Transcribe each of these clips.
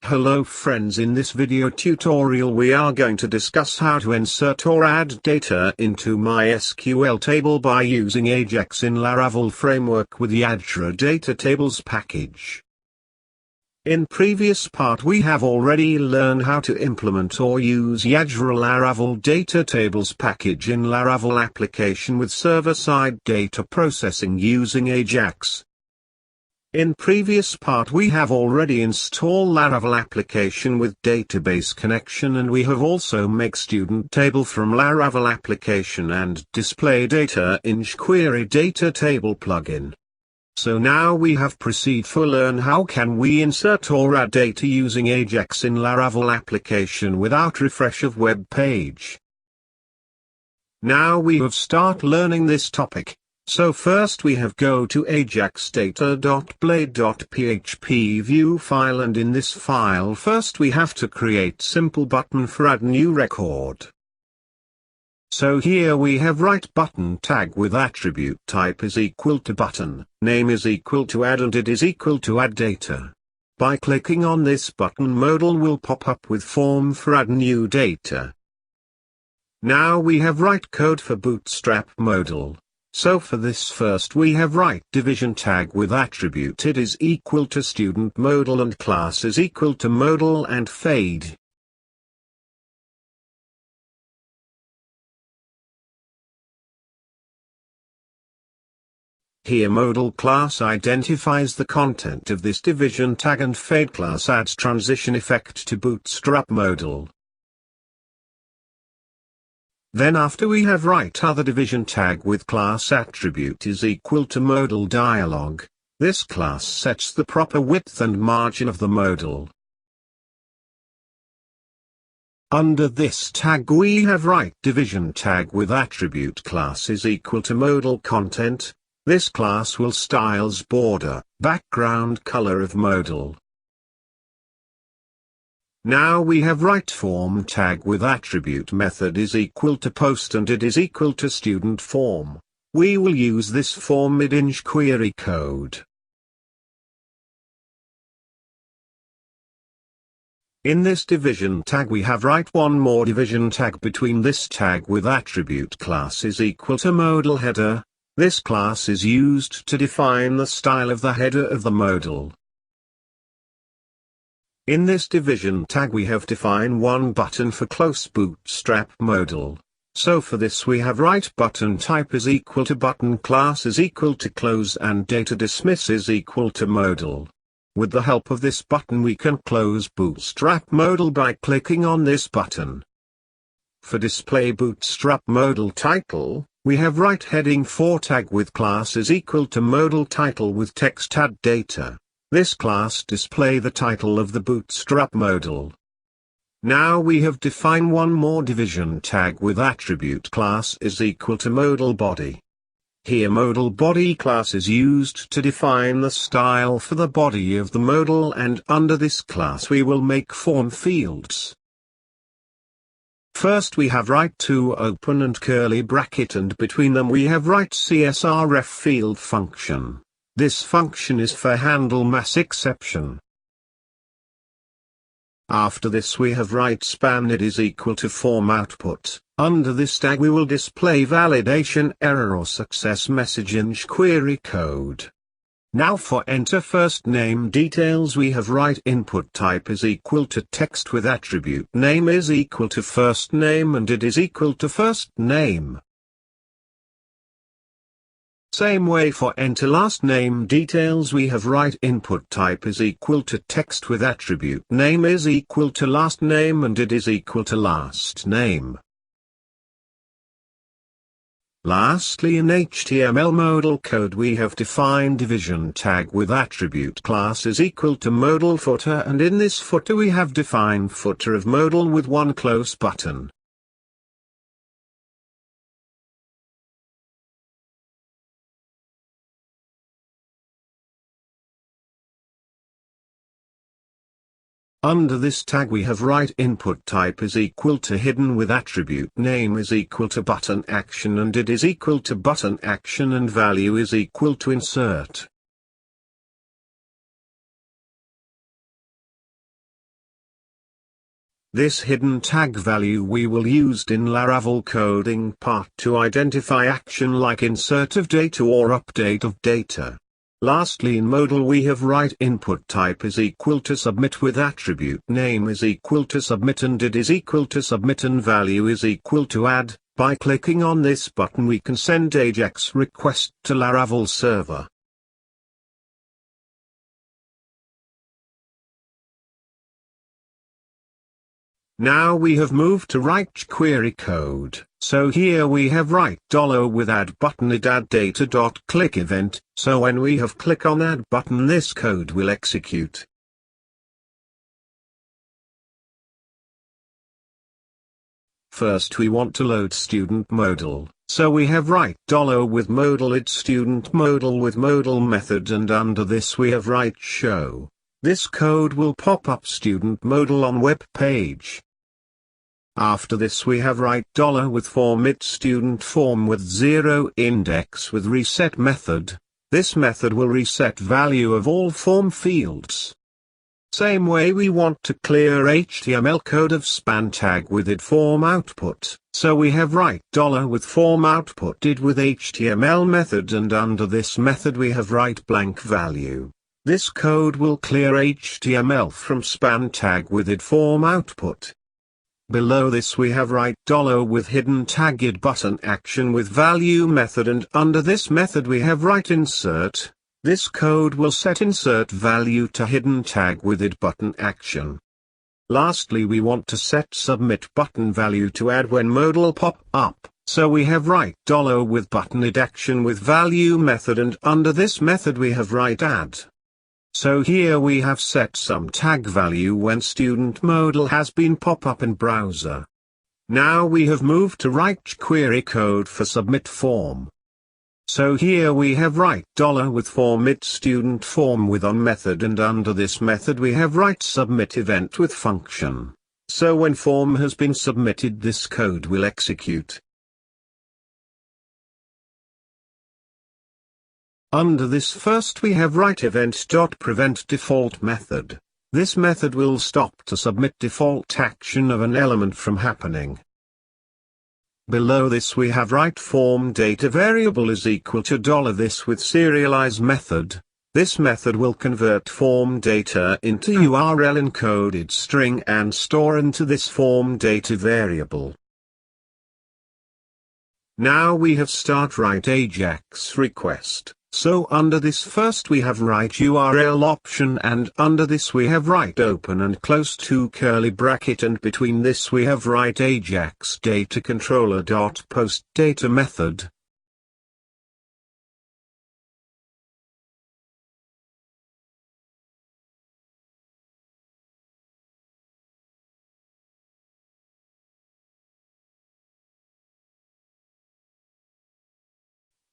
Hello friends, in this video tutorial we are going to discuss how to insert or add data into MySQL table by using Ajax in Laravel framework with the Ajax Datatables package. In previous part we have already learned how to implement or use Ajax Laravel Datatables package in Laravel application with server-side data processing using Ajax. In previous part we have already installed Laravel application with database connection, and we have also make student table from Laravel application and display data in jQuery data table plugin. So now we have proceed for learn how can we insert or add data using Ajax in Laravel application without refresh of web page. Now we have start learning this topic. So first we have go to ajax data.blade.php view file, and in this file first we have to create simple button for add new record. So here we have write button tag with attribute type is equal to button, name is equal to add, and it is equal to add data. By clicking on this button, modal will pop up with form for add new data. Now we have write code for bootstrap modal. So for this first we have write division tag with attribute it is equal to student modal and class is equal to modal and fade. Here modal class identifies the content of this division tag, and fade class adds transition effect to bootstrap modal. Then after we have write other division tag with class attribute is equal to modal dialog. This class sets the proper width and margin of the modal. Under this tag we have write division tag with attribute class is equal to modal content. This class will styles border, background color of modal. Now we have write form tag with attribute method is equal to post, and it is equal to student form. We will use this form in jQuery code. In this division tag we have write one more division tag between this tag with attribute class is equal to modal header. This class is used to define the style of the header of the modal. In this division tag we have defined one button for close bootstrap modal. So for this we have write button type is equal to button, class is equal to close, and data dismiss is equal to modal. With the help of this button we can close bootstrap modal by clicking on this button. For display bootstrap modal title, we have write heading 4 tag with class is equal to modal title with text add data. This class display the title of the bootstrap modal. Now we have defined one more division tag with attribute class is equal to modal body. Here modal body class is used to define the style for the body of the modal, and under this class we will make form fields. First we have write two open and curly bracket, and between them we have write CSRF field function. This function is for handle mass exception. After this we have write span it is equal to form output. Under this tag we will display validation error or success message in jQuery code. Now for enter first name details we have write input type is equal to text with attribute name is equal to first name, and it is equal to first name. Same way for enter last name details we have write input type is equal to text with attribute name is equal to last name, and it is equal to last name. Lastly, in HTML modal code we have defined division tag with attribute class is equal to modal footer, and in this footer we have defined footer of modal with one close button. Under this tag we have write input type is equal to hidden with attribute name is equal to button action, and it is equal to button action, and value is equal to insert. This hidden tag value we will use in Laravel coding part to identify action like insert of data or update of data. Lastly, in modal we have write input type is equal to submit with attribute name is equal to submit and id is equal to submit and value is equal to add. By clicking on this button we can send Ajax request to Laravel server. Now we have moved to write query code, so here we have write $with add button id add data. Click event, so when we have click on add button this code will execute. First we want to load student modal, so we have write $with modal id student modal with modal method and under this we have write show. This code will pop up student modal on web page. After this we have write $with form id student form with 0 index with reset method. This method will reset value of all form fields. Same way we want to clear HTML code of span tag with id form output, so we have write $with form output id with HTML method and under this method we have write blank value. This code will clear HTML from span tag with id form output. Below this we have write $with hidden tag id button action with value method and under this method we have write insert. This code will set insert value to hidden tag with id button action. Lastly we want to set submit button value to add when modal pop up, so we have write $with button id action with value method and under this method we have write add. So here we have set some tag value when student modal has been pop up in browser. Now we have moved to write query code for submit form. So here we have write $with form id student form with on method and under this method we have write submit event with function. So when form has been submitted this code will execute. Under this first we have write event.prevent default method. This method will stop to submit default action of an element from happening. Below this we have write form data variable is equal to $this with serialize method. This method will convert form data into URL encoded string and store into this form data variable. Now we have start write Ajax request. So under this first we have write URL option and under this we have write open and close two curly bracket and between this we have write Ajax data controller dot post data method.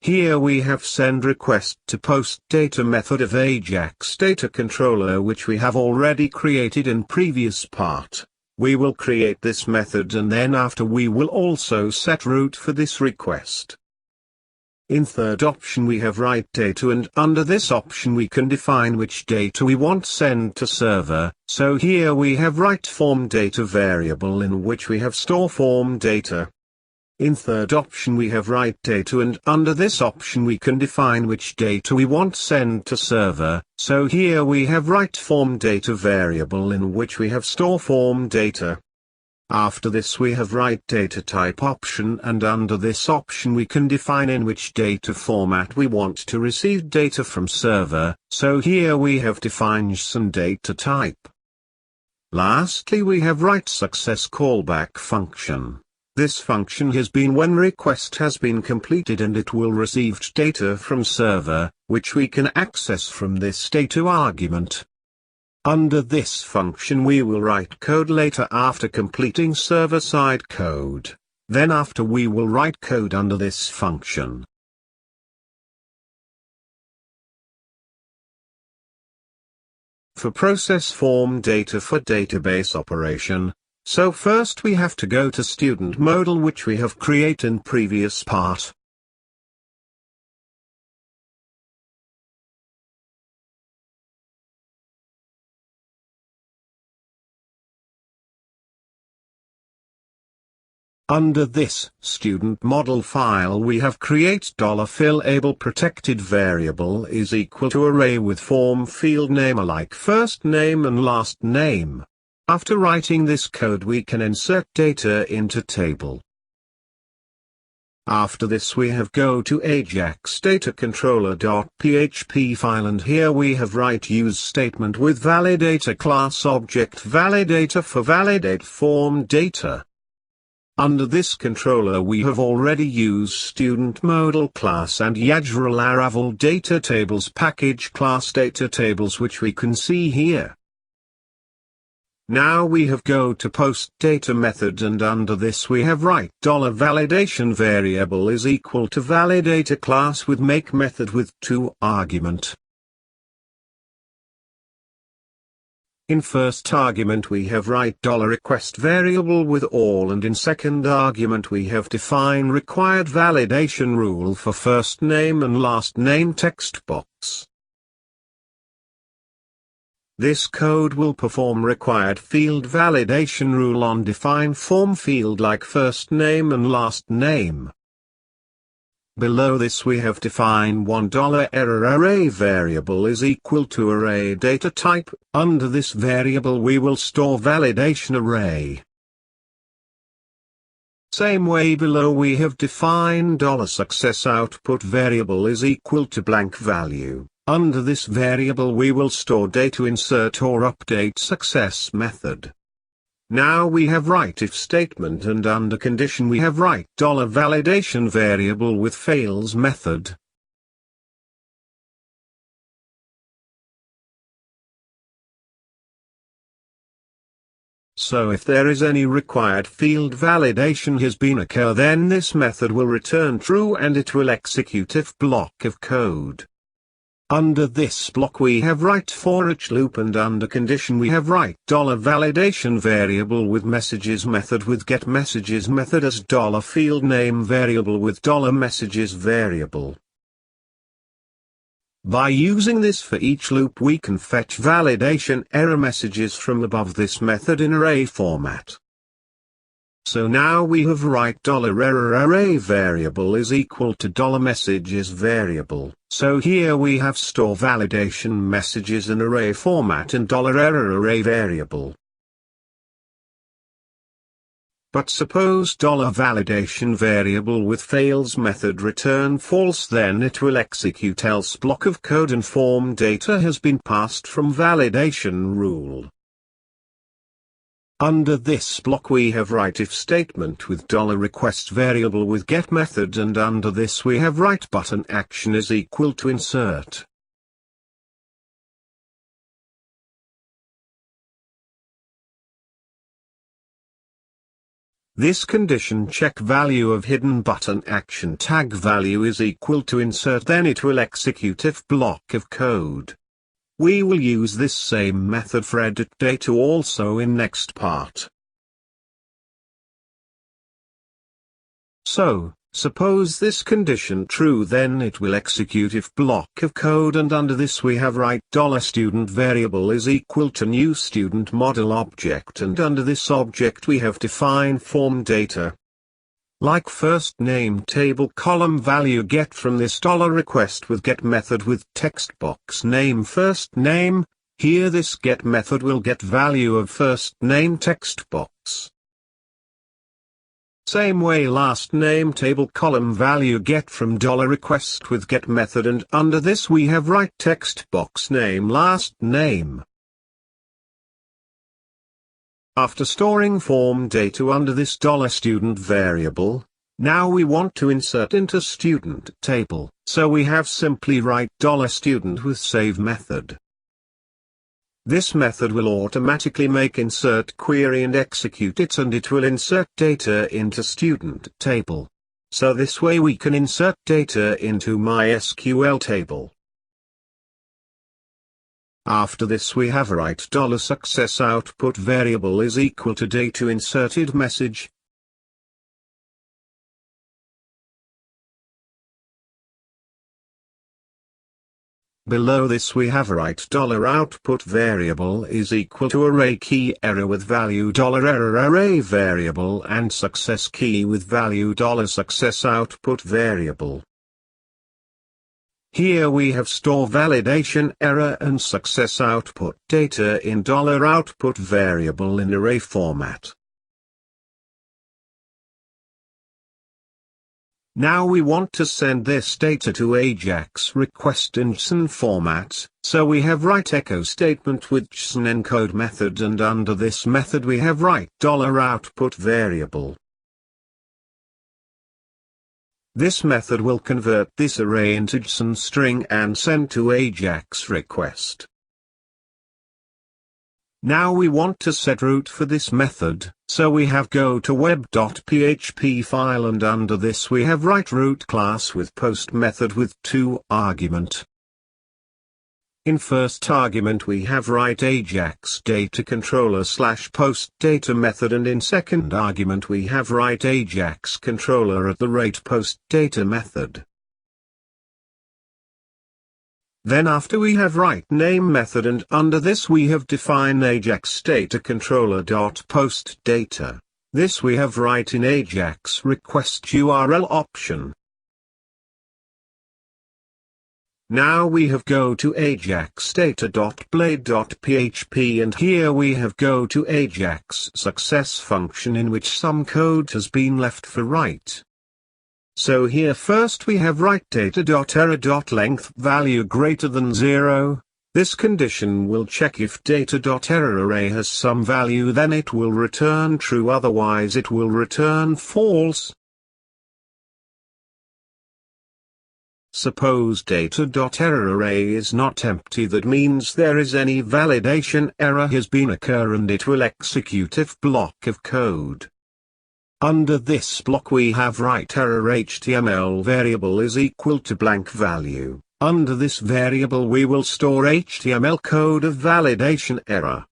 Here we have send request to post data method of Ajax data controller which we have already created in previous part. We will create this method and then after we will also set route for this request. In third option we have write data and under this option we can define which data we want send to server, so here we have write form data variable in which we have store form data. In third option we have write data and under this option we can define which data we want send to server, so here we have write form data variable in which we have store form data. After this we have write data type option and under this option we can define in which data format we want to receive data from server, so here we have defined JSON data type. Lastly we have write success callback function. This function has been when request has been completed and it will receive data from server, which we can access from this data argument. Under this function we will write code later after completing server-side code. Then after we will write code under this function. For process form data for database operation, so first we have to go to student modal which we have created in previous part. Under this student model file we have create $fillable protected variable is equal to array with form field name alike first name and last name. After writing this code we can insert data into table. After this we have go to Ajax data controller.php file and here we have write use statement with validator class object validator for validate form data. Under this controller we have already used student model class and Ajax Laravel Datatables package class Datatables which we can see here. Now we have go to post data method and under this we have write $validation variable is equal to validator class with make method with 2 argument. In first argument we have write $request variable with all and in second argument we have define required validation rule for first name and last name text box. This code will perform required field validation rule on define form field like first name and last name. Below this we have define $error array variable is equal to array data type. Under this variable we will store validation array. Same way below we have defined $success output variable is equal to blank value. Under this variable we will store data insert or update success method. Now we have write if statement and under condition we have write $validation variable with fails method. So if there is any required field validation has been occur then this method will return true and it will execute if block of code. Under this block we have write for each loop and under condition we have write $validation variable with messages method with get messages method as $field name variable with $messages variable. By using this for each loop we can fetch validation error messages from above this method in array format. So now we have write $error array variable is equal to $messages variable. So here we have store validation messages in array format in $error array variable. But suppose $validation variable with fails method return false then it will execute else block of code and form data has been passed from validation rule. Under this block we have write if statement with $request variable with get method and under this we have write button action is equal to insert. This condition check value of hidden button action tag value is equal to insert then it will execute if block of code. We will use this same method for edit data also in next part. So, suppose this condition true then it will execute if block of code and under this we have write $student variable is equal to new student model object and under this object we have define form data. Like first name table column value get from this $request with get method with text box name first name, here this get method will get value of first name text box. Same way last name table column value get from $request with get method and under this we have write text box name last name. After storing form data under this $student variable, now we want to insert into student table, so we have simply write $student with save method. This method will automatically make insert query and execute it and it will insert data into student table. So this way we can insert data into MySQL table. After this we have write $success output variable is equal to data inserted message. Below this we have write $output variable is equal to array key error with value $error array variable and success key with value $success output variable. Here we have store validation error and success output data in $output variable in array format. Now we want to send this data to Ajax request in JSON format, so we have write echo statement with JSON encode method, and under this method we have write $output variable. This method will convert this array into JSON string and send to Ajax request. Now we want to set root for this method, so we have go to web.php file, and under this we have write root class with post method with 2 argument. In first argument we have write Ajax data controller / post data method, and in second argument we have write Ajax controller @ post data method. Then after we have write name method, and under this we have define Ajax data controller .post data. This we have write in Ajax request URL option. Now we have go to Ajax data.blade.php, and here we have go to Ajax success function in which some code has been left for write. So here first we have write data.error.length value greater than 0. This condition will check if data.error array has some value, then it will return true, otherwise it will return false. Suppose data.error array is not empty, that means there is any validation error has been occur, and it will execute if block of code. Under this block we have write error HTML variable is equal to blank value. Under this variable we will store HTML code of validation error.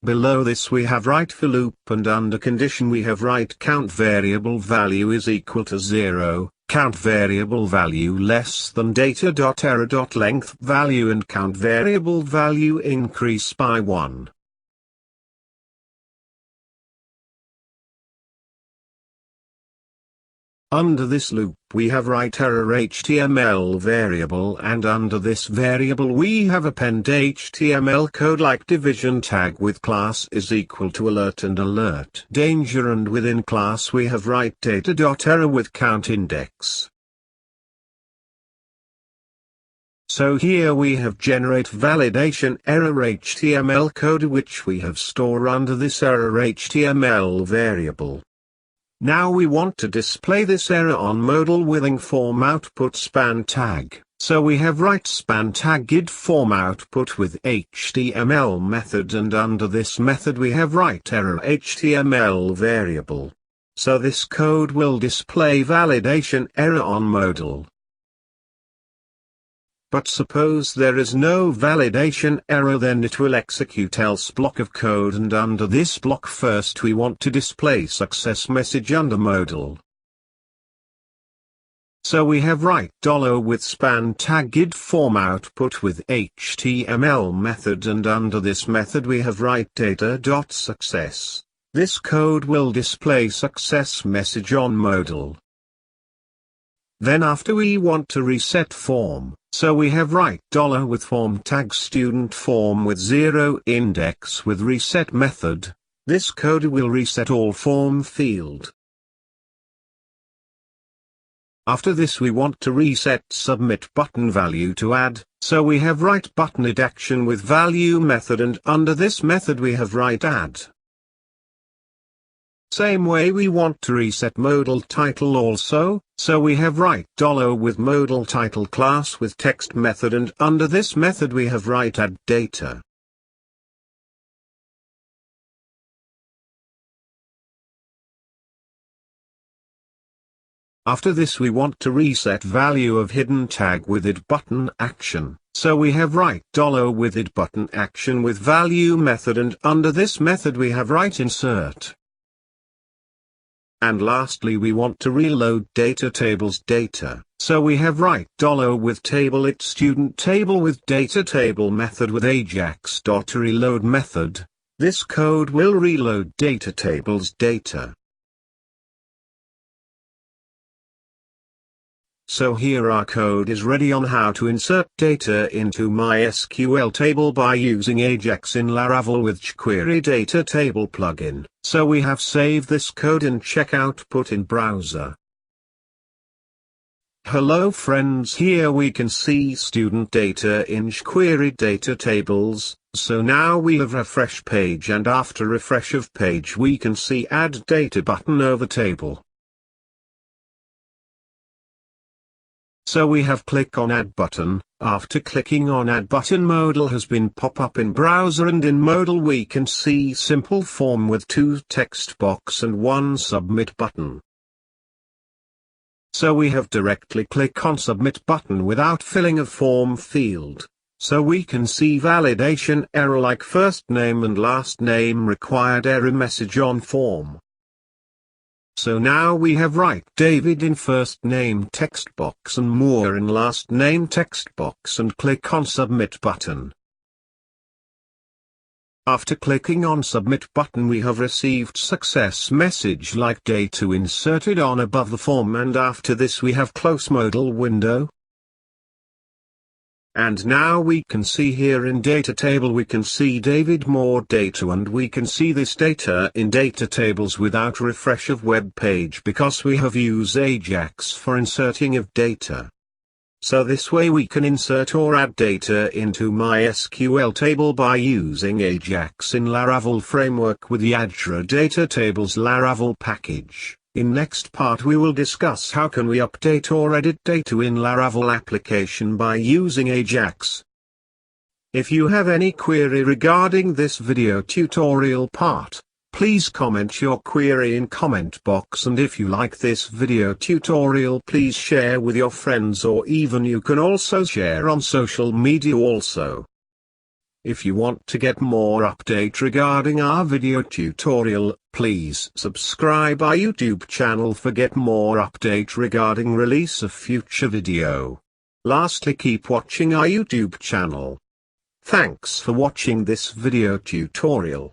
Below this we have write for loop, and under condition we have write count variable value is equal to 0, count variable value less than data.error.length value, and count variable value increase by 1. Under this loop we have write error HTML variable, and under this variable we have append HTML code like division tag with class is equal to alert and alert danger, and within class we have write data.error with count index. So here we have generate validation error HTML code which we have store under this error HTML variable. Now we want to display this error on modal within form output span tag, so we have write span tag id form output with HTML method, and under this method we have write error HTML variable. So this code will display validation error on modal. But suppose there is no validation error, then it will execute else block of code, and under this block first we want to display success message under modal. So we have write $, with span tag id form output with HTML method, and under this method we have write data.success. This code will display success message on modal. Then after we want to reset form, so we have write $, with form tag student form with 0 index with reset method. This code will reset all form field. After this we want to reset submit button value to add, so we have write button add action with value method, and under this method we have write add. Same way we want to reset modal title also, so we have write $, with modal title class with text method, and under this method we have write add data. After this we want to reset value of hidden tag with id button action, so we have write $, with id button action with value method, and under this method we have write insert. And lastly we want to reload Datatables data. So we have write $with table it student table with data table method with Ajax.reload method. This code will reload Datatables data. So here our code is ready on how to insert data into MySQL table by using Ajax in Laravel with jQuery data table plugin. So we have saved this code and check output in browser. Hello friends, here we can see student data in jQuery data tables. So now we have refresh page, and after refresh of page we can see add data button over table. So we have click on add button. After clicking on add button, modal has been pop up in browser, and in modal we can see simple form with 2 text box and 1 submit button. So we have directly click on submit button without filling a form field. So we can see validation error like first name and last name required error message on form. So now we have write David in first name text box and Moore in last name text box and click on submit button. After clicking on submit button we have received success message like data inserted on above the form, and after this we have close modal window. And now we can see here in data table we can see David Moore data, and we can see this data in data tables without refresh of web page because we have used Ajax for inserting of data. So this way we can insert or add data into MySQL table by using Ajax in Laravel framework with the Ajax Datatables Laravel package. In next part we will discuss how can we update or edit data in Laravel application by using Ajax. If you have any query regarding this video tutorial part, please comment your query in comment box, and if you like this video tutorial please share with your friends, or even you can also share on social media also. If you want to get more update regarding our video tutorial, please subscribe our YouTube channel for get more update regarding release of future video. Lastly, keep watching our YouTube channel. Thanks for watching this video tutorial.